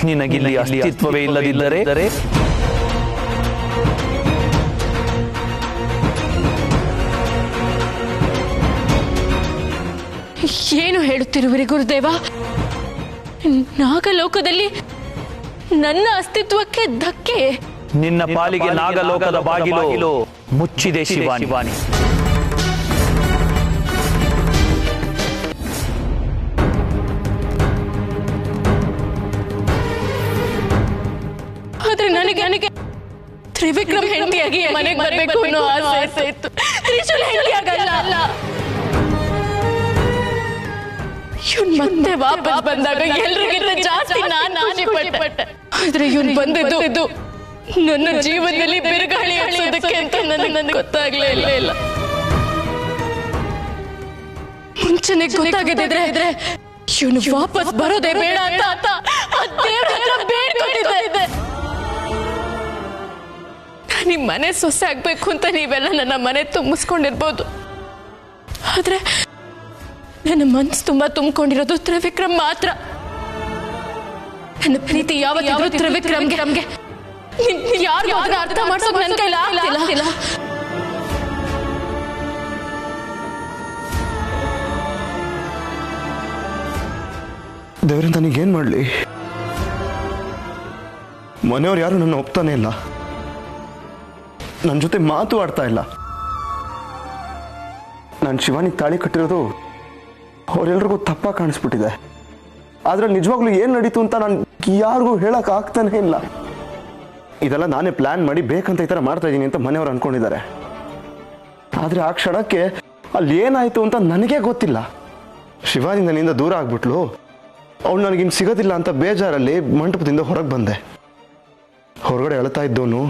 ನಿನಗಿಲ್ಲಿ ಅಸ್ತಿತ್ವವೇ ಇಲ್ಲದಿದ್ದರೆ ಏನು ಹೇಳುತ್ತಿರುವಿರಿ ಗುರುದೇವ? ನಾಗಲೋಕದಲ್ಲಿ ನನ್ನ ಅಸ್ತಿತ್ವಕ್ಕೆ ಧಕ್ಕೆ? ನಿನ್ನ ಪಾಲಿಗೆ ನಾಗಲೋಕದ ಬಾಗಿಲು ಮುಚ್ಚಿದೆ ಶಿವಾನಿ. ಆದ್ರೆ ನನಗೆ ತ್ರಿವಿಕ್ರಮ್ ಹೆಂಡತಿಯಾಗಿ ಮನೆಗೆ ಬರಬೇಕು ಅನ್ನೋ ಆಸೆ ಇತ್ತು. ತ್ರಿಶೂಲ್ ಹೆಂಡತಿಯಾಗಲ್ಲ. ಇವನ್ ಮತ್ತೆ ವಾಪಸ್ ಬಂದಾಗ ಎಲ್ರಿಗಿಂತ ಜಾಸ್ತಿ ನಾನೇ ಪಟ್ಟೆ. ಆದ್ರೆ ಇವನ್ ಬಂದಿದ್ದು ನನ್ನ ಜೀವನದಲ್ಲಿ ಬಿರುಗಾಳಿ ಹಾಸೋದಕ್ಕೆ ಅಂತ ನನಗೆ ಗೊತ್ತಾಗ್ಲೇ ಇಲ್ಲ. ಮುಂಚೆನೆ ಗೊತ್ತಾಗದಿದ್ರೆ ಇವನು ವಾಪಸ್ ಬರೋದೇ ಬೇಡ ಅಂತ ದೇವ್ರ ಹತ್ರ ಬೇಡ್ಕೊಂಡಿದ್ದೆ. ನಿಮ್ ಮನೆ ಸೊಸೆ ಆಗ್ಬೇಕು ಅಂತ ನೀವೆಲ್ಲ ನನ್ನ ಮನೆ ತುಂಬಿಸ್ಕೊಂಡಿರ್ಬೋದು, ಆದ್ರೆ ನನ್ನ ಮನಸ್ಸು ತುಂಬಾ ತುಂಬಿಕೊಂಡಿರೋದು ತ್ರಿವಿಕ್ರಮ್ ಮಾತ್ರ. ನನ್ನ ಪ್ರೀತಿ ಯಾವತ್ತಿದ್ರೂ ತ್ರಿವಿಕ್ರಮ್ಗೆ. ಯಾರು ಅರ್ಥ ಮಾಡ್ಸೋಕ್ ನನ್ನ ಕೈಲಿ ಆಗ್ತಿಲ್ಲ. ದೇವ್ರೆ, ನನಗೇನ್ ಮಾಡ್ಲಿ? ಮನೆಯವ್ರು ಯಾರು ನನ್ನ ಒಪ್ತಾನೆ ಇಲ್ಲ, ನನ್ನ ಜೊತೆ ಮಾತು ಆಡ್ತಾ ಇಲ್ಲ. ನಾನು ಶಿವಾನಿಗೆ ತಾಳಿ ಕಟ್ಟಿರೋದು ಅವರೆಲ್ರಿಗೂ ತಪ್ಪಾಗಿ ಕಾಣಿಸ್ಬಿಟ್ಟಿದೆ. ಆದ್ರೆ ನಿಜವಾಗ್ಲೂ ಏನ್ ನಡೀತು ಅಂತ ನಾನು ಯಾರಿಗೂ ಹೇಳಕ್ ಆಗ್ತಾನೆ ಇಲ್ಲ. ಇದೆಲ್ಲ ನಾನೇ ಪ್ಲಾನ್ ಮಾಡಿ ಬೇಕಂತ ಈ ತರ ಮಾಡ್ತಾ ಇದ್ದೀನಿ ಅಂತ ಮನೆಯವ್ರು ಅನ್ಕೊಂಡಿದ್ದಾರೆ. ಆದ್ರೆ ಆ ಕ್ಷಣಕ್ಕೆ ಅಲ್ಲಿ ಏನಾಯ್ತು ಅಂತ ನನಗೇ ಗೊತ್ತಿಲ್ಲ. ಶಿವಾನಿ ನನ್ನಿಂದ ದೂರ ಆಗ್ಬಿಟ್ಲು. ಅವಳು ನನಗಿನ್ ಸಿಗೋದಿಲ್ಲ ಅಂತ ಬೇಜಾರಲ್ಲಿ ಮಂಟಪದಿಂದ ಹೊರಗೆ ಬಂದೆ. ಹೊರಗಡೆ ಅಳ್ತಾ ಇದ್ದವನು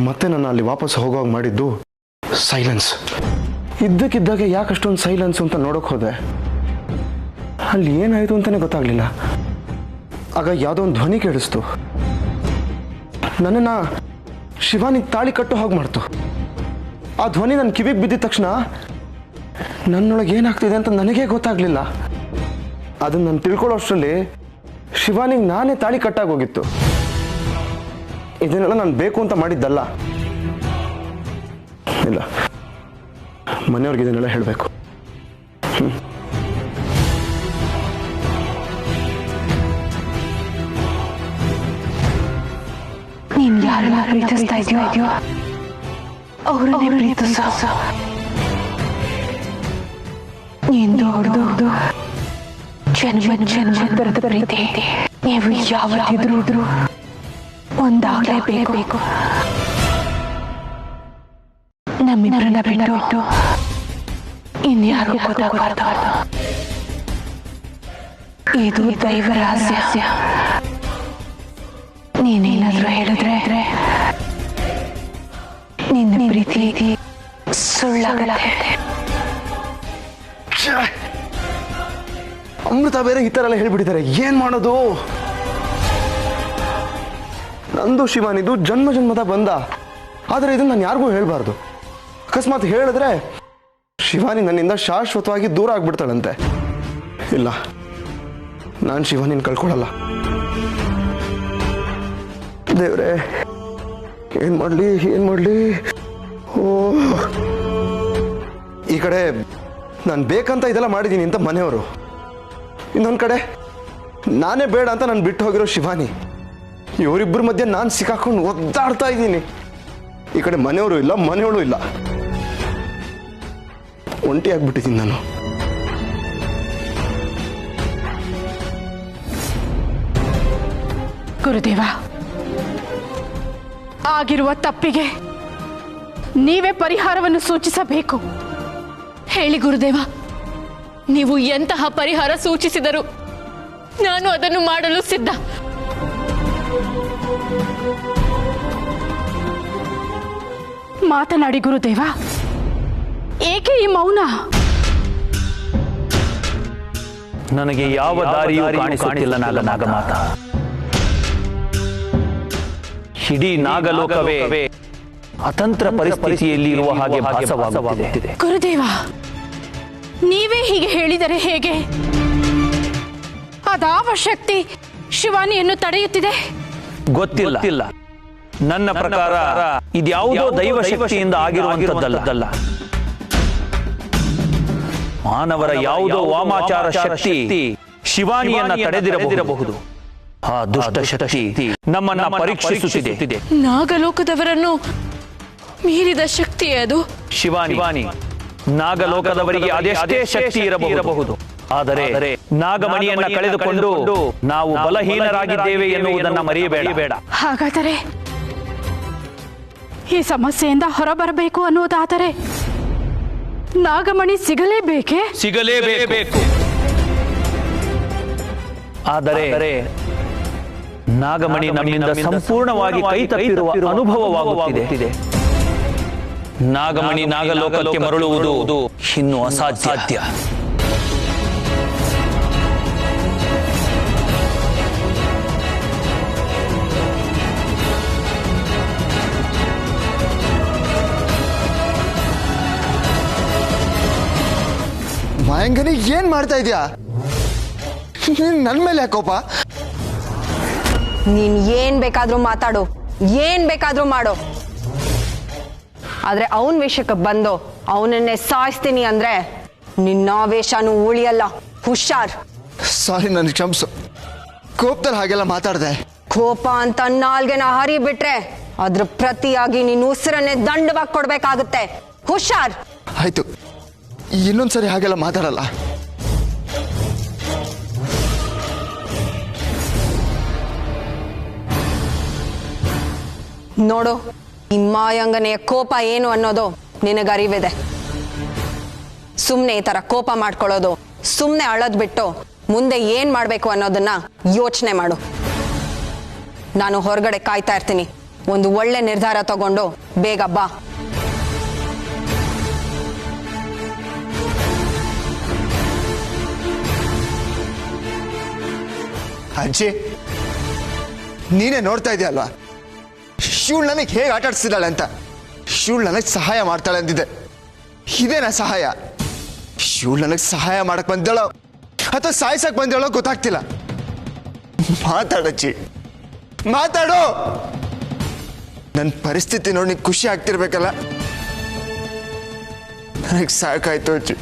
ಮತ್ತೆ ನನ್ನ ಅಲ್ಲಿ ವಾಪಸ್ ಹೋಗೋವಾಗ ಮಾಡಿದ್ದು ಸೈಲೆನ್ಸ್. ಇದ್ದಕ್ಕಿದ್ದಾಗೆ ಯಾಕಷ್ಟೊಂದು ಸೈಲೆನ್ಸ್ ಅಂತ ನೋಡೋಕೆ ಹೋದೆ. ಅಲ್ಲಿ ಏನಾಯಿತು ಅಂತಾನೆ ಗೊತ್ತಾಗ್ಲಿಲ್ಲ. ಆಗ ಯಾವುದೋ ಒಂದು ಧ್ವನಿ ಕೇಳಿಸ್ತು. ನನ್ನನ್ನು ಶಿವಾನಿಗೆ ತಾಳಿ ಕಟ್ಟೋ ಹಾಗೆ ಮಾಡ್ತು. ಆ ಧ್ವನಿ ನನ್ನ ಕಿವಿಗೆ ಬಿದ್ದಿದ ತಕ್ಷಣ ನನ್ನೊಳಗೆ ಏನಾಗ್ತಿದೆ ಅಂತ ನನಗೇ ಗೊತ್ತಾಗ್ಲಿಲ್ಲ. ಅದನ್ನು ನಾನು ತಿಳ್ಕೊಳ್ಳೋ ಅಷ್ಟರಲ್ಲಿ ಶಿವಾನಿಗೆ ನಾನೇ ತಾಳಿ ಕಟ್ಟಾಗೋಗಿತ್ತು. ಇದನ್ನೆಲ್ಲ ನಾನು ಬೇಕು ಅಂತ ಮಾಡಿದ್ದಲ್ಲ. ಇಲ್ಲ, ಮನೆಯವ್ರಿಗೆ ಇದನ್ನೆಲ್ಲ ಹೇಳಬೇಕು. ನೀನ್ ಯಾರನ್ನ ಪ್ರೀತಿಸ್ತಾ ಇದೆಯೋ ಅವರನ್ನೇ ಪ್ರೀತಿಸು. ನೀನ್ ದೊಡ್ಡದು ಜನ್ಮದ ಪ್ರೀತಿ. ನೀವು ಯಾವತ್ತಿದ್ರೂ ಒಂದಾಗಲೇಬೇಕು. ನಮ್ಮಿಬ್ಬರನ್ನ ಬಿಟ್ಟು ಇನ್ಯಾರು ಗೊತ್ತಾಗಬಾರ್ದು. ಇದು ದೈವ ರಹಸ್ಯ. ನೀನೇನಾದ್ರೂ ಹೇಳಿದ್ರೆ ನಿನ್ನ ಪ್ರೀತಿ ಸುಳ್ಳಾಗತ್ತೆ. ಅಮೃತ ಬೇರೆ ಈ ತರ ಎಲ್ಲ ಹೇಳ್ಬಿಟ್ಟಿದ್ದಾರೆ. ಏನ್ ಮಾಡೋದು? ನಂದು ಶಿವಾನಿದು ಜನ್ಮದ ಬಂದ. ಆದ್ರೆ ಇದನ್ನ ನಾನು ಯಾರಿಗೂ ಹೇಳ್ಬಾರ್ದು. ಅಕಸ್ಮಾತ್ ಹೇಳಿದ್ರೆ ಶಿವಾನಿ ನನ್ನಿಂದ ಶಾಶ್ವತವಾಗಿ ದೂರ ಆಗ್ಬಿಡ್ತಾಳಂತೆ. ಇಲ್ಲ, ನಾನು ಶಿವಾನಿನ ಕಳ್ಕೊಳ್ಳಲ್ಲ. ದೇವ್ರೆ, ಏನ್ ಮಾಡ್ಲಿ? ಓ, ಈ ಕಡೆ ನಾನು ಬೇಕಂತ ಇದೆಲ್ಲ ಮಾಡಿದ್ದೀನಿ ಅಂತ ಮನೆಯವರು, ಇನ್ನೊಂದು ಕಡೆ ನಾನೇ ಬೇಡ ಅಂತ ನಾನು ಬಿಟ್ಟು ಹೋಗಿರೋ ಶಿವಾನಿ. ಇವರಿಬ್ಬರ ಮಧ್ಯೆ ನಾನು ಸಿಕ್ಕಾಕೊಂಡು ಒದ್ದಾಡ್ತಾ ಇದ್ದೀನಿ. ಈ ಕಡೆ ಮನೆಯವರು ಇಲ್ಲ, ಮನೆಯವಳು ಇಲ್ಲ. ಒಂಟಿ ಆಗ್ಬಿಟ್ಟಿದ್ದೀನಿ ನಾನು. ಗುರುದೇವ, ಆಗಿರುವ ತಪ್ಪಿಗೆ ನೀವೇ ಪರಿಹಾರವನ್ನು ಸೂಚಿಸಬೇಕು. ಹೇಳಿ ಗುರುದೇವ, ನೀವು ಎಂತಹ ಪರಿಹಾರ ಸೂಚಿಸಿದರು ನಾನು ಅದನ್ನು ಮಾಡಲು ಸಿದ್ಧ. ಮಾತನಾಡಿ ಗುರುದೇವ, ಏಕೆ ಈ ಮೌನ? ನನಗೆ ಯಾವ ದಾರಿಯೂ ಕಾಣಿಸುತ್ತಿಲ್ಲ ನಾಗಮಾತ. ಇಡೀ ನಾಗಲೋಕವೇ ಅತಂತ್ರ ಪರಿಸ್ಥಿತಿಯಲ್ಲಿ ಇರುವ ಹಾಗೆ ಭಾಸವಾಗುತ್ತಿದೆ. ಗುರುದೇವ, ನೀವೇ ಹೀಗೆ ಹೇಳಿದರೆ ಹೇಗೆ? ಅದಾವ ಶಕ್ತಿ ಶಿವಾನಿಯನ್ನು ತಡೆಯುತ್ತಿದೆ? ಗೊತ್ತಿಲ್ಲ. ನನ್ನ ಪ್ರಕಾರ ಇದ್ಯಾವುದೋ ದೈವ ಶಕ್ತಿಯಿಂದ ಆಗಿರುವಂತದ್ದಲ್ಲ. ಮಾನವರ ಯಾವುದೋ ವಾಮಾಚಾರ ಶಕ್ತಿ ಶಿವಾನಿಯನ್ನ ತಡೆದಿರಬಹುದು. ಆ ದುಷ್ಟ ಶಕ್ತಿ ನಮ್ಮನ್ನ ಪರೀಕ್ಷಿಸುತ್ತಿದೆ. ನಾಗಲೋಕದವರನ್ನು ಮೀರಿದ ಶಕ್ತಿ ಅದು. ಶಿವಾನಿ, ನಾಗಲೋಕದವರಿಗೆ ಅದೆಷ್ಟೇ ಶಕ್ತಿ ಇರಬಹುದು, ಆದರೆ ನಾಗಮಣಿಯನ್ನ ಕಳೆದುಕೊಂಡು ನಾವು ಬಲಹೀನರಾಗಿದ್ದೇವೆ ಎನ್ನುವುದನ್ನ ಮರೆಯಬೇಡ. ಹಾಗಾದರೆ ಈ ಸಮಸ್ಯೆಯಿಂದ ಹೊರಬರಬೇಕು ಅನ್ನುವುದಾದರೆ ನಾಗಮಣಿ ಸಿಗಲೇಬೇಕು. ಆದರೆ ನಾಗಮಣಿ ನಮ್ಮಿಂದ ಸಂಪೂರ್ಣವಾಗಿ ಕೈ ತಪ್ಪಿರುವ ಅನುಭವವಾಗುತ್ತಿದೆ. ನಾಗಮಣಿ ನಾಗಲೋಕಕ್ಕೆ ಮರಳುವುದು ಇನ್ನು ಅಸಾಧ್ಯ. ಮಾಯಂಗನಿ, ಏನ್ ಮಾಡ್ತಾ ಇದೀಯಾ? ನನ್ ಮೇಲೆ ಯಾಕೋಪ? ನೀನ್ ಏನ್ ಬೇಕಾದ್ರೂ ಮಾತಾಡು, ಏನ್ ಬೇಕಾದ್ರೂ ಮಾಡು, ಆದ್ರೆ ಅವನ್ ವಿಷಯಕ್ಕೆ ಬಂದು ಅವನನ್ನೇ ಸಾಯಿಸ್ತೀನಿ ಅಂದ್ರೆ ನಿನ್ನಾವೇಶನೂ ಉಳಿಯಲ್ಲ. ಹುಷಾರ್. ಸಾರಿ, ನನ್ ಕ್ಷಮಿಸು. ಕೋಪದಲ್ಲಿ ಹಾಗೆಲ್ಲ ಮಾತಾಡ್ದೆ. ಕೋಪ ಅಂತ ನಾಲ್ಗೆನ ಹರಿಬಿಟ್ರೆ ಅದ್ರ ಪ್ರತಿಯಾಗಿ ನೀನು ಉಸಿರನ್ನೇ ದಂಡವಾಗಿ ಕೊಡ್ಬೇಕಾಗುತ್ತೆ. ಹುಷಾರ್. ಆಯ್ತು, ಇನ್ನೊಂದ್ಸರಿ ಹಾಗೆಲ್ಲ ಮಾತಾಡಲ್ಲ. ನೋಡು, ಈ ಮಾಯಂಗನೆಯ ಕೋಪ ಏನು ಅನ್ನೋದು ನಿನಗರಿವಿದೆ. ಸುಮ್ನೆ ಈ ತರ ಕೋಪ ಮಾಡ್ಕೊಳ್ಳೋದು, ಸುಮ್ನೆ ಅಳದ್ ಬಿಟ್ಟು ಮುಂದೆ ಏನ್ ಮಾಡ್ಬೇಕು ಅನ್ನೋದನ್ನ ಯೋಚನೆ ಮಾಡು. ನಾನು ಹೊರಗಡೆ ಕಾಯ್ತಾ ಇರ್ತೀನಿ. ಒಂದು ಒಳ್ಳೆ ನಿರ್ಧಾರ ತಗೊಂಡು ಬೇಗ ಬಾ. ಅಜ್ಜಿ, ನೀನೇ ನೋಡ್ತಾ ಇದೆಯಲ್ವಾ ಶಿವಳು ನನಗೆ ಹೇಗೆ ಆಟ ಆಡ್ಸಿದ್ದಾಳೆ ಅಂತ. ಶಿವಳು ನನಗೆ ಸಹಾಯ ಮಾಡ್ತಾಳೆ ಅಂತಿದ್ದೆ. ಇದೇನಾ ಸಹಾಯ? ಶಿವಳು ನನಗೆ ಸಹಾಯ ಮಾಡಕ್ ಬಂದೇಳೋ ಅಥವಾ ಸಾಯಿಸಕ್ ಬಂದೇಳೋ ಗೊತ್ತಾಗ್ತಿಲ್ಲ. ಮಾತಾಡಜ್ಜಿ, ಮಾತಾಡು. ನನ್ನ ಪರಿಸ್ಥಿತಿ ನೋಡಿ ನೀನು ಖುಷಿ ಆಗ್ತಿರ್ಬೇಕಲ್ಲ. ನನಗೆ ಸಾಕಾಯ್ತು ಅಜ್ಜಿ,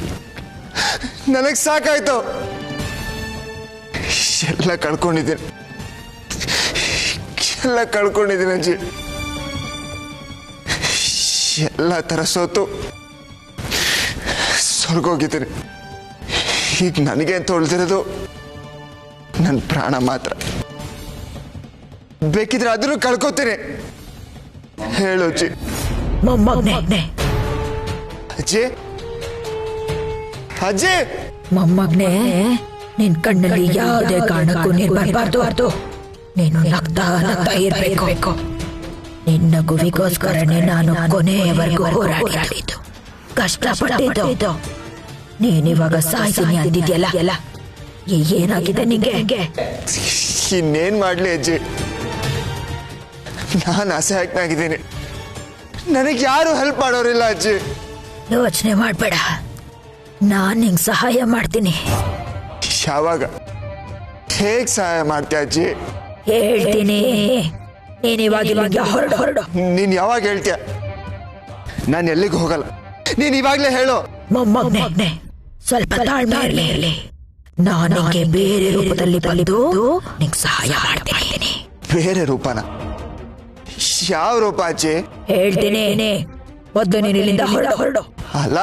ನನಗೆ ಸಾಕಾಯ್ತು. ಎಲ್ಲ ಕಳ್ಕೊಂಡಿದ್ದೀನಿ ಅಜ್ಜಿ. ಎಲ್ಲ ತರ ಸೋತು ಸ್ವರ್ಗೋಗಿದ್ದೀನಿ. ಈಗ ನನಗೆ ಅಂತ ಉಳಿದಿರೋದು ನನ್ನ ಪ್ರಾಣ ಮಾತ್ರ. ಬೇಕಿದ್ರೆ ಅದನ್ನು ಕಳ್ಕೋತೀನಿ. ಹೇಳು ಅಜ್ಜಿ. ಅಜ್ಜಿ, ಅಜ್ಜಿ, ಮೊಮ್ಮಗ್ನೆ, ನಿನ್ ಕಣ್ಣಲ್ಲಿ ಯಾವುದೇ ಕಾರಣಕ್ಕೂ ನೀರು ಬರಬಾರ್ದು. ನೀನು ನಗ್ತಾ ಇರ್ಬೇಕು. ನಿನ್ನ ಗುವಿಗೋಸ್ಕರನೇ ನಾನು ಕೊನೆಯವರೆಗೂ ಹೋರಾಡಿದ್ದು, ಕಷ್ಟಪಟ್ಟಿದ್ದು. ನೀನಿವಾಗ ಸಾಯ್ತೀನಿ ಅಂದಿದ್ಯಲ್ಲ, ಏನಾಗಿದೆ ನಿಂಗೆ? ಇನ್ನೇನ್ ಮಾಡ್ಲಿ ಅಜ್ಜಿ, ನಾನು ಅಸಹಾಯಕನಾಗಿದ್ದೀನಿ. ನನಗೆ ಯಾರು ಹೆಲ್ಪ್ ಮಾಡೋರಿಲ್ಲ ಅಜ್ಜಿ. ಯೋಚನೆ ಮಾಡ್ಬೇಡ, ನಾನ್ ನಿಂಗೆ ಸಹಾಯ ಮಾಡ್ತೀನಿ. ಯಾವಾಗ? ಹೇಗ್ ಸಹಾಯ ಮಾಡ್ತೀಯ ಅಜ್ಜಿ? ಹೇಳ್ತೀನಿ, ನೀನಿವಾಗಿಲ್ಲಿಂದ ಹೊರಡು. ನೀನ್ ಯಾವಾಗ ಹೇಳ್ತೀಯ? ನಾನು ಎಲ್ಲಿಗೆ ಹೋಗಲ್ಲ. ನೀನ್ ಇವಾಗ್ಲೇ ಹೇಳು. ಮೊಮ್ಮಗನೆ, ಸ್ವಲ್ಪ ತಾಳ್ಮೆ ಇರಲಿ. ನಾನು ನಿಂಗೆ ಬೇರೆ ರೂಪದಲ್ಲಿ ಬಂದು ನಿಂಗೆ ಸಹಾಯ ಮಾಡ್ತೀನಿ. ಬೇರೆ ರೂಪನ? ಯಾವ ರೂಪ ಅಜ್ಜಿ? ಹೇಳ್ತೀನಿ, ಮೊದಲು ನೀನು ಇಲ್ಲಿಂದ ಹೊರಡು. ಅಲ್ಲ,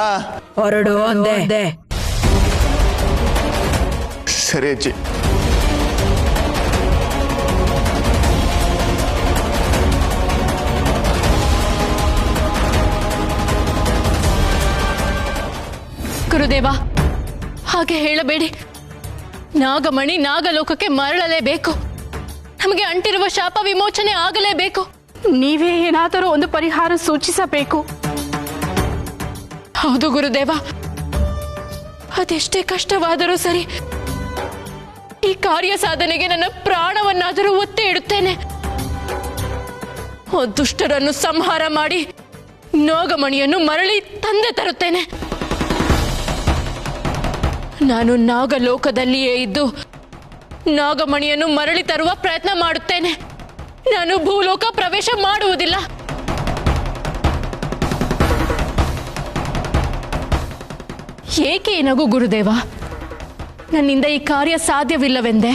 ಹೊರಡು ಅಂದೆ. ಸರಿ ಅಜ್ಜಿ. ಗುರುದೇವ, ಹಾಗೆ ಹೇಳಬೇಡಿ. ನಾಗಮಣಿ ನಾಗಲೋಕಕ್ಕೆ ಮರಳಲೇಬೇಕು. ನಮಗೆ ಅಂಟಿರುವ ಶಾಪ ವಿಮೋಚನೆ ಆಗಲೇಬೇಕು. ನೀವೇ ಏನಾದರೂ ಒಂದು ಪರಿಹಾರ ಸೂಚಿಸಬೇಕು. ಹೌದು ಗುರುದೇವ, ಅದೆಷ್ಟೇ ಕಷ್ಟವಾದರೂ ಸರಿ, ಈ ಕಾರ್ಯ ಸಾಧನೆಗೆ ನನ್ನ ಪ್ರಾಣವನ್ನಾದರೂ ಒತ್ತೆ ಇಡುತ್ತೇನೆ. ದುಷ್ಟರನ್ನು ಸಂಹಾರ ಮಾಡಿ ನಾಗಮಣಿಯನ್ನು ಮರಳಿ ತಂದೆ ತರುತ್ತೇನೆ. ನಾನು ನಾಗಲೋಕದಲ್ಲಿಯೇ ಇದ್ದು ನಾಗಮಣಿಯನ್ನು ಮರಳಿ ತರುವ ಪ್ರಯತ್ನ ಮಾಡುತ್ತೇನೆ. ನಾನು ಭೂಲೋಕ ಪ್ರವೇಶ ಮಾಡುವುದಿಲ್ಲ. ಏಕೆ ಈ ನಗು ಗುರುದೇವ? ನನ್ನಿಂದ ಈ ಕಾರ್ಯ ಸಾಧ್ಯವಿಲ್ಲವೆಂದೇ?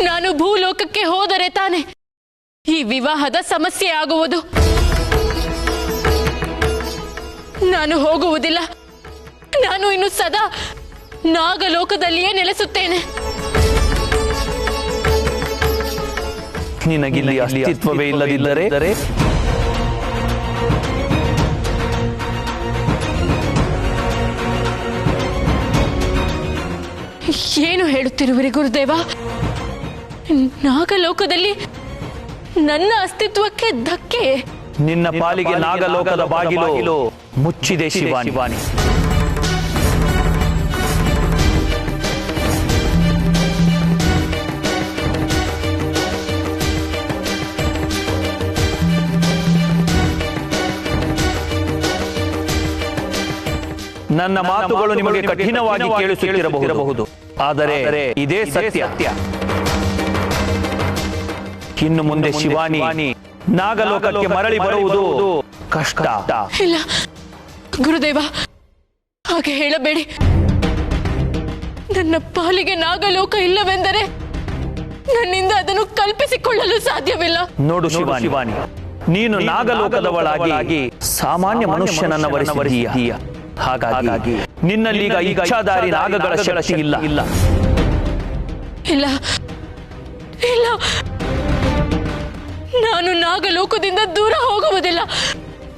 ನಾನು ಭೂಲೋಕಕ್ಕೆ ಹೋದರೆ ತಾನೆ ಈ ವಿವಾಹದ ಸಮಸ್ಯೆ ಆಗುವುದು. ನಾನು ಹೋಗುವುದಿಲ್ಲ. ನಾನು ಇನ್ನು ಸದಾ ನಾಗಲೋಕದಲ್ಲಿಯೇ ನೆಲೆಸುತ್ತೇನೆ. ನಿನಗಿಲ್ಲಿ ಅಸ್ತಿತ್ವವೇ ಇಲ್ಲದಿದ್ದರೆ ಏನು ಹೇಳುತ್ತಿರುವಿರಿ ಗುರುದೇವ? ನಾಗಲೋಕದಲ್ಲಿ ನನ್ನ ಅಸ್ತಿತ್ವಕ್ಕೆ ಧಕ್ಕೆ? ನಿನ್ನ ಪಾಲಿಗೆ ನಾಗಲೋಕದ ಬಾಗಿಲು ಮುಚ್ಚಿದೆ ಶಿವಾನಿ. ನನ್ನ ಮಾತುಗಳು ನಿಮಗೆ ಕಠಿಣವಾಗಿ ಕೇಳಿಸುತ್ತಿರಬಹುದು, ಆದರೆ ಇದೇ ಸತ್ಯ. ಇನ್ನು ಮುಂದೆ ಶಿವಾನಿ ನಾಗಲೋಕಕ್ಕೆ ಮರಳಿ ಬರುವುದು ಕಷ್ಟ. ಇಲ್ಲ ಗುರುದೇವ, ಹಾಗೆ ಹೇಳಬೇಡಿ. ನನ್ನ ಪಾಲಿಗೆ ನಾಗಲೋಕ ಇಲ್ಲವೆಂದರೆ ನನ್ನಿಂದ ಅದನ್ನು ಕಲ್ಪಿಸಿಕೊಳ್ಳಲು ಸಾಧ್ಯವಿಲ್ಲ. ನೋಡು ಶಿವಾನಿ, ನೀನು ನಾಗಲೋಕದವಳಾಗಿ ಸಾಮಾನ್ಯ ಮನುಷ್ಯನನ್ನ ವರಿಸಿದೀಯ. ಹಾಗಾಗಿ ನಿನ್ನಲ್ಲೀಗ ಇಚ್ಛಾಧಾರಿ ನಾಗಗಳ ಶಕ್ತಿ ಇಲ್ಲ. ಇಲ್ಲ ಇಲ್ಲ, ನಾನು ನಾಗಲೋಕದಿಂದ ದೂರ ಹೋಗುವುದಿಲ್ಲ.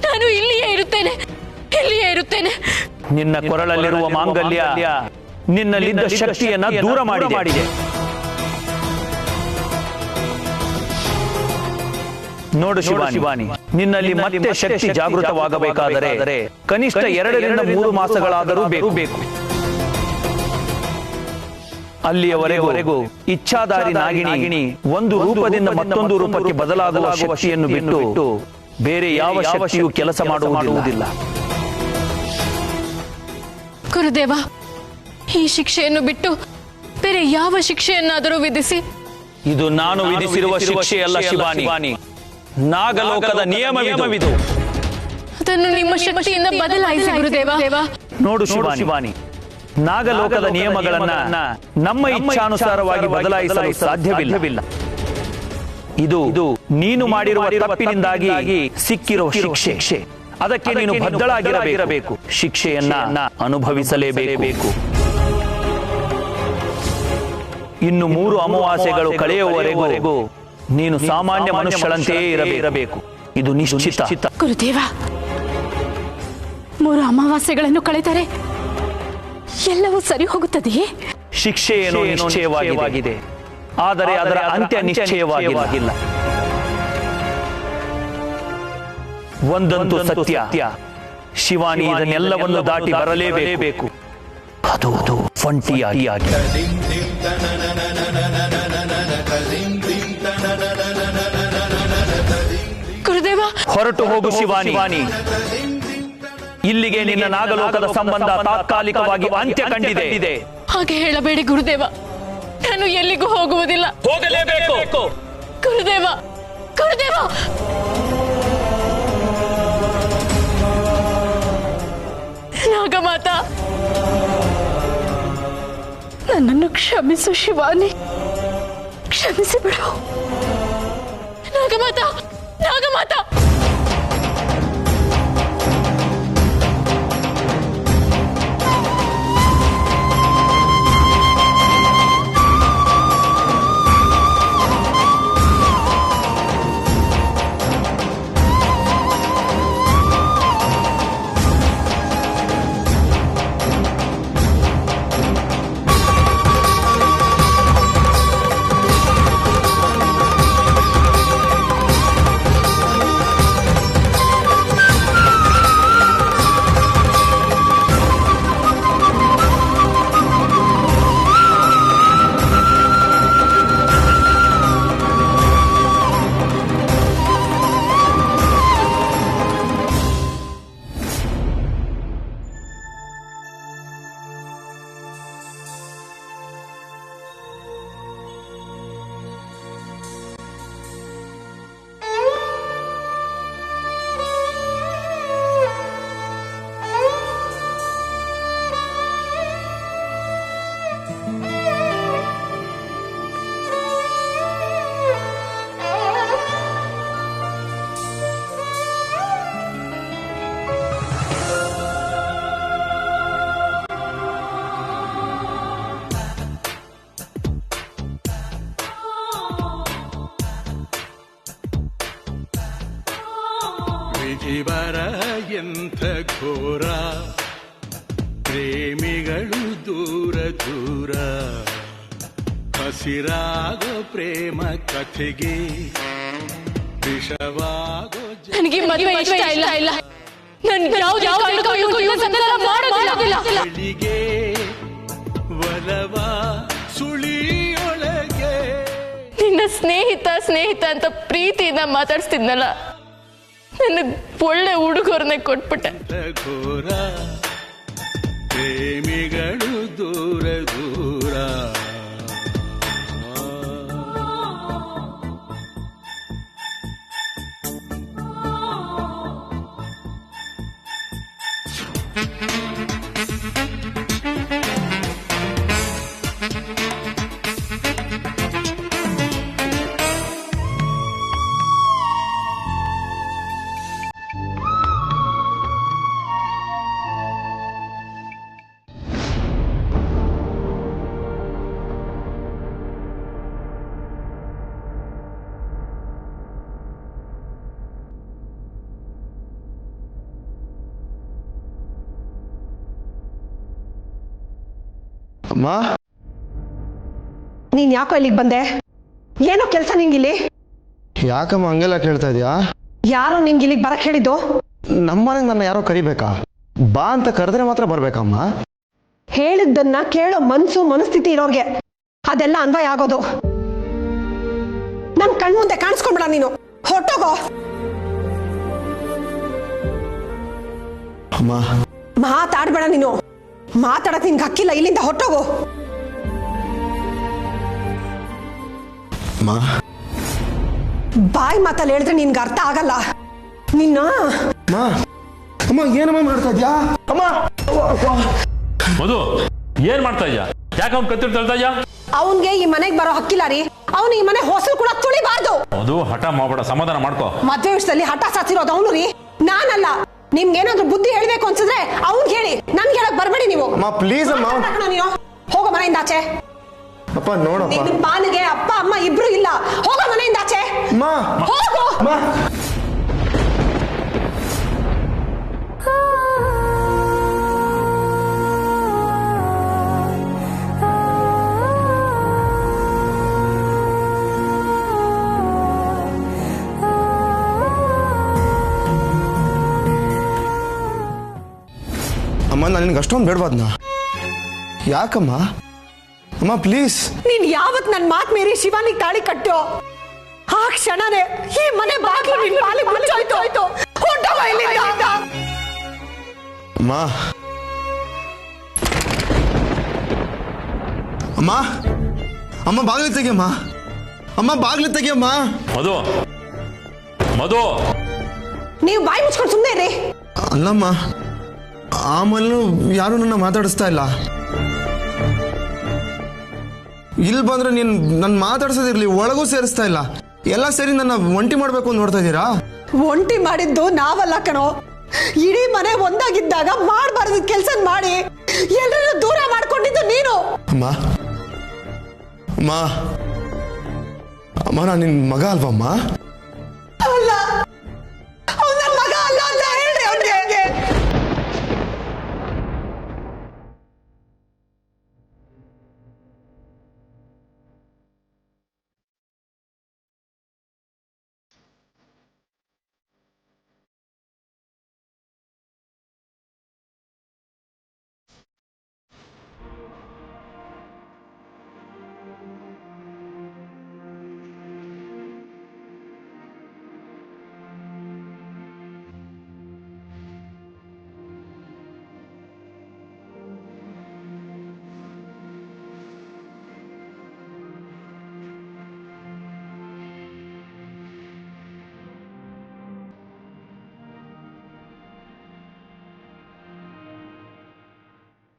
ನಾನು ಇಲ್ಲಿಯೇ ಇರುತ್ತೇನೆ. ನಿನ್ನ ಕೊರಳಲ್ಲಿರುವ ಮಾಂಗಲ್ಯ ನಿನ್ನಲ್ಲಿದ್ದ ಶಕ್ತಿಯನ್ನ ದೂರ ಮಾಡಿದೆ. ನೋಡು ಶಿವಾನಿ, ನಿನ್ನಲ್ಲಿ ಮತ್ತೆ ಶಕ್ತಿ ಜಾಗೃತವಾಗಬೇಕಾದರೆ ಕನಿಷ್ಠ 2 ರಿಂದ 3 ಮಾಸಗಳಾದರೂ ಬೇಕು. ಅಲ್ಲಿಯವರೆಗೂ ಇಚ್ಛಾಧಾರಿ ನಾಗಿಣಿ ಒಂದು ರೂಪದಿಂದ ಮತ್ತೊಂದು ರೂಪಕ್ಕೆ ಬದಲಾಗುವ ಶಕ್ತಿಯನ್ನು ಬಿಟ್ಟು ಬೇರೆ ಯಾವ ಶಕ್ತಿಯೂ ಕೆಲಸ ಮಾಡುವುದಿಲ್ಲ. ಗುರುದೇವ, ಈ ಶಿಕ್ಷೆಯನ್ನು ಬಿಟ್ಟು ಬೇರೆ ಯಾವ ಶಿಕ್ಷೆಯನ್ನಾದರೂ ವಿಧಿಸಿ. ಇದು ನಾನು ವಿಧಿಸಿರುವ ಶಿಕ್ಷೆಯಲ್ಲ ಶಿವಾನಿ, ನಾಗಲೋಕದ ನಿಯಮವಿದು. ಅದನ್ನು ನಿಮ್ಮ ಶಕ್ತಿಯಿಂದ ಬದಲಾಯಿಸಿ ಗುರುದೇವ. ನೋಡು ಶಿವಾನಿ, ನಾಗಲೋಕದ ನಿಯಮಗಳನ್ನ ನಮ್ಮ ಇಚ್ಛಾನುಸಾರವಾಗಿ ಬದಲಾಯಿಸಲು ಸಾಧ್ಯವಿಲ್ಲ. ಇದು ನೀನು ಮಾಡಿರುವ ತಪ್ಪಿನಿಂದಾಗಿ ಸಿಕ್ಕಿರುವ ಶಿಕ್ಷೆ. ಅದಕ್ಕೆ ನೀನು ಬದ್ಧಳಾಗಿರಬೇಕು. ಶಿಕ್ಷೆಯನ್ನ ಅನುಭವಿಸಲೇಬೇಕು. ಇನ್ನು 3 ಅಮಾವಾಸ್ಯೆಗಳು ಕಳೆಯುವವರೆಗೂ ನೀನು ಸಾಮಾನ್ಯ ಮನುಷ್ಯಳಂತೆಯೇ ಇರಬೇಕು. ಇದು ನಿಶ್ಚಿತ. ಗುರುದೇವ, 3 ಅಮಾವಾಸ್ಯೆಗಳನ್ನು ಕಳೆದರೆ ಎಲ್ಲವೂ ಸರಿ ಹೋಗುತ್ತದೆಯೇ? ಶಿಕ್ಷೆ ಏನೋ ನಿಶ್ಚಯವಾಗಿದೆ, ಆದರೆ ಅದರ ಅಂತ್ಯ ನಿಶ್ಚಯವಾಗಿಲ್ಲ. ಒಂದಂತೂ ಸತ್ಯ, ಶಿವಾನಿ ಇದನ್ನೆಲ್ಲವನ್ನು ದಾಟಿ ಬರಲೇಬೇಕು. ಅದು ಫಂಟಿಯಾಗಿ. ಗುರುದೇವ, ಹೊರಟು ಹೋಗು ಶಿವಾನಿ. ಇಲ್ಲಿಗೆ ನಿನ್ನ ನಾಗಲೋಕದ ಸಂಬಂಧ ತಾತ್ಕಾಲಿಕವಾಗಿ ಅಂತ್ಯ ಕಂಡಿದೆ. ಹಾಗೆ ಹೇಳಬೇಡಿ ಗುರುದೇವ, ನಾನು ಎಲ್ಲಿಗೂ ಹೋಗುವುದಿಲ್ಲ. ಹೋಗಲೇಬೇಕು. ಗುರುದೇವ, ನಾಗಮಾತಾ, ನನ್ನನ್ನು ಕ್ಷಮಿಸು ಶಿವಾನಿ, ಕ್ಷಮಿಸಿ ಬಿಡು. ನಾಗಮಾತಾ. ಇವರ ಎಂಥ ಘೋರ, ಪ್ರೇಮಿಗಳು ದೂರ ದೂರ, ಹಸಿರಾಗೋ ಪ್ರೇಮ ಕಥೆಗೆ ವಿಷವಾಗೋ ನನಗೆ ಮದುವೆ ಇಷ್ಟ ಇಲ್ಲ. ನನ್ಗೆ ಯಾವುದೇ ಕಾರಣಕ್ಕೂ ಇವನ ಸಂಸಾರ ಮಾಡೋದಿಲ್ಲ. ಜಗಳಿಗೆ ಒಲವ ಸುಳಿಯೊಳಗೆ ನಿನ್ನ ಸ್ನೇಹಿತ ಅಂತ ಪ್ರೀತಿಯಿಂದ ಮಾತಾಡ್ಸ್ತಿದ್ನಲ್ಲ, ನನಗ್ ಒಳ್ಳೆ ಹುಡುಗರನ್ನೇ ಕೊಟ್ಬಿಟ್ಟೆ. ಘೋರ, ಪ್ರೇಮಿಗಳು ದೂರ ದೂರ. ಅಮ್ಮ, ನೀನ್ ಯಾಕೋ ಇಲ್ಲಿಗೆ ಬಂದೆ? ಏನೋ ಕೆಲಸ ನಿಂಗಿಲ್ಲಿ? ಯಾಕಮ್ಮ ಹಂಗೆಲ್ಲ ಕೇಳ್ತಾ ಇದೀಯಾ? ಯಾರೋ ನಿಂಗೆ ಇಲ್ಲಿಗೆ ಬರಕ್ ಹೇಳಿದ್ದು? ನಮ್ಮನೆಗೆ ನನ್ನ ಯಾರೋ ಕರಿಬೇಕಾ? ಬಾ ಅಂತ ಕರೆದ್ರೆ ಮಾತ್ರ ಬರ್ಬೇಕಮ್ಮ. ಹೇಳಿದ್ದನ್ನ ಕೇಳೋ ಮನಸ್ಥಿತಿ ಇರೋರ್ಗೆ ಅದೆಲ್ಲ ಅನ್ವಯ ಆಗೋದು. ನನ್ ಕಣ್ಮುಂದೆ ಕಾಣಿಸ್ಕೊಂಡ್ಬಿಡ ನೀನು, ಹೊಟ್ಟೋಗೋ. ಅಮ್ಮ, ಮಾತಾಡ್ಬೇಡ ನೀನು, ಮಾತಾಡಕ್ ನಿನ್ಗೆ ಹಕ್ಕಿಲ್ಲ, ಇಲ್ಲಿಂದ ಹೊಟ್ಟೋಗು. ಬಾಯಿ ಮಾತಲ್ಲಿ ಹೇಳಿದ್ರೆ ನಿನ್ಗೆ ಅರ್ಥ ಆಗಲ್ಲ. ನಿನ್ನ ಅಮ್ಮ ಏನಮ್ಮ ಮಾಡ್ತಾ ಇದ್ಯಾ? ಅಮ್ಮ, ಮಧು ಏನ್ ಮಾಡ್ತಾ ಇದ್ಯಾ? ಯಾಕೆ ಅವ್ನು ಕತ್ತಿರ್ ತಳ್ತಾ ಇದ್ಯಾ? ಅವನ್ಗೆ ಈ ಮನೆಗೆ ಬರೋ ಹಕ್ಕಿಲ್ಲ ರೀ. ಅವನು ಈ ಮನೆ ಹೊಸಲು ಕೂಡ ತುಳಿಬಾರ್ದು. ಅದು ಹಠ ಮಾಡ್ಬೇಡ, ಸಮಾಧಾನ ಮಾಡ್ಕೋ. ಮದ್ವೆ ವಿಷಯದಲ್ಲಿ ಹಠ ಸಾಧಿಸಿರೋದು ಅವನು ರೀ, ನಾನಲ್ಲ. ನಿಮ್ಗೇನಾದ್ರೂ ಬುದ್ಧಿ ಹೇಳ್ಬೇಕು ಅನ್ಸಿದ್ರೆ ಅವ್ನ್ ಹೇಳಿ, ನನ್ಗೆ ಹೇಳಕ್ ಬರ್ಬೇಡಿ ನೀವು. ಅಮ್ಮ ಪ್ಲೀಸ್ ಅಮ್ಮ. ನೀನು ಹೋಗೋ ಮನೆಯಿಂದ ಆಚೆ. ಅಪ್ಪ ನೋಡಪ್ಪ, ನಿನ್ನ ಪಾಲಿಗೆ ಅಪ್ಪ ಅಮ್ಮ ಇಬ್ರು ಇಲ್ಲ, ಹೋಗೋ ಮನೆಯಿಂದ ಆಚೆ. ಹೋಗೋ. ಅಮ್ಮ ನಾನು ನಿನ್ಗೆ ಅಷ್ಟೊಂದು ಬೇಡವಾದ್ನ? ಯಾಕಮ್ಮ? ಅಮ್ಮ ಪ್ಲೀಸ್. ನೀನ್ ಯಾವತ್ ನನ್ ಮಾತ್ ಮೀರಿ ಶಿವಾನಿಗೆ ತಾಳಿ ಕಟ್ಟೋ ಆ ಕ್ಷಣನೇ ಈ ಮನೆ ಬಾಗಿಲು ನಿನ್ ಪಾಲಿಗೆ ಮುಚ್ಚೋಯ್ತು. ಹೊರಟೋಗೋ ಇಲ್ಲಿಂದ. ಅಮ್ಮ, ಅಮ್ಮ, ಅಮ್ಮ ಬಾಗಿಲು ತೆಗಿಯಮ್ಮ. ಅಮ್ಮ ಬಾಗಿಲು ತೆಗಿಯಮ್ಮ. ಮಧು, ಮಧು, ನೀವು ಬಾಯಿ ಮುಚ್ಕೊಂಡು ಸುಮ್ಮನೆ ಇರಿ. ಅಲ್ಲಮ್ಮ, ಆಮೇಲೂ ಯಾರು ನನ್ನ ಮಾತಾಡಿಸ್ತಾ ಇಲ್ಲ. ಇಲ್ಲಿ ಬಂದ್ರೆ ನೀನ್ ನನ್ನ ಮಾತಾಡ್ಸೋದಿರ್ಲಿ, ಒಳಗೂ ಸೇರಿಸ್ತಾ ಇಲ್ಲ. ಎಲ್ಲ ಸೇರಿ ನನ್ನ ಒಂಟಿ ಮಾಡ್ಬೇಕು ಅಂತ ನೋಡ್ತಾ ಇದ್ದೀರಾ? ಒಂಟಿ ಮಾಡಿದ್ದು ನಾವಲ್ಲ ಕಣೋ. ಇಡೀ ಮನೆ ಒಂದಾಗಿದ್ದಾಗ ಮಾಡಬಾರದು ಕೆಲಸ ಮಾಡಿ ಎಲ್ಲರನ್ನೂ ದೂರ ಮಾಡ್ಕೊಂಡಿದ್ದು ನೀನು. ಅಮ್ಮ, ಅಮ್ಮ, ಅಮ್ಮ ನಾನು ನಿನ್ ಮಗ ಅಲ್ವಮ್ಮ?